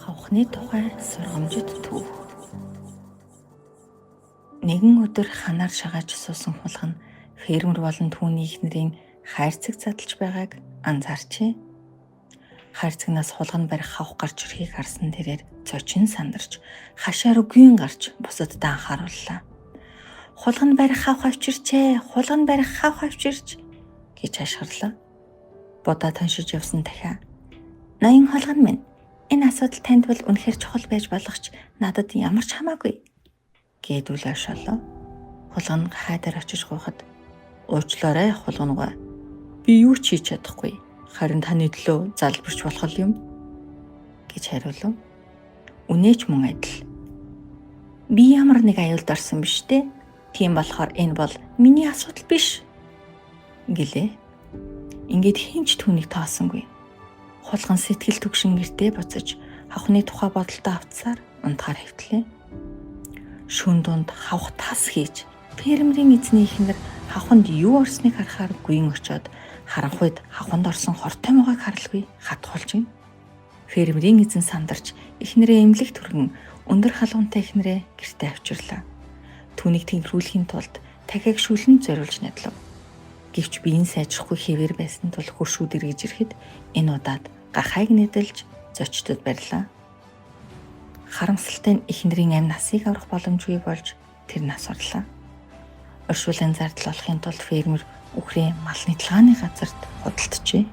Хавхны тухай сургамжит төв. Нэгэн өдөр ханаар шагааж суусан хулгана фермер болон түүний эхнэрийн хайрцаг задлж байгааг анзаарчээ. Хайрцагнаас хулгана барих хавх гарч ирэхийг харсан тэрээр цочин сандарч хашаар үгийн гарч бусаддаа анхаарууллаа. Хулгана барих хавх авчирчээ, хулгана барих хавх авчирч гэж хашгирлаа. Будаа таншиж явсан дахиа. Ноён хулгана минь, энэ асуудал танд бол үнэхээр чухал байж болох ч надад ямар ч хамаагүй гэдүүл ошолоо. Хулгана хайдаар очиж гуйхад уучлаарай хулгангаа. Би юу ч хийж чадахгүй. Харин таны төлөө залбирч болох юм гэж хариулав. Үнээч мөн адил. Би ямар нэг аюулд орсон биш дээ. Тийм болохоор энэ бол миний асуудал биш гэлээ. Ингээд хинч түүнийг таасангүй. Хулган сэтгэл түгшин гэртээ буцаж хавхны тухай бодолтой автсаар унтахаар хэвтлээ. Шүн дунд хавх тас хийж фермерийн эзний эхнэр хавханд юу орсныг харахаар гүйн очоод харанх үед хавханд орсон хортой муугайг харалгүй хатгуулж юм. Фермерийн эзэн сандарч эхнэрээ эмнэлэг түргэн өндөр халуунтай эхнэрээ гэртээ авчирлаа. Түүнийг тэнхрүүлэхийн тулд дахиад шүлэн зориулж надлав. Гэвч биеийн сайжрахгүй хэвээр байсан тул хөршүүд эргэж ирэхэд энэ удаад гахайг нэдэлж зочдод барьлаа. Харамсалтай нь эхнэрийн амь насыг аврах боломжгүй болж тэр нас орлоо. Оршуулгын зардал олохын тулд фермер үхрээ малны талгааны газарт худалджээ.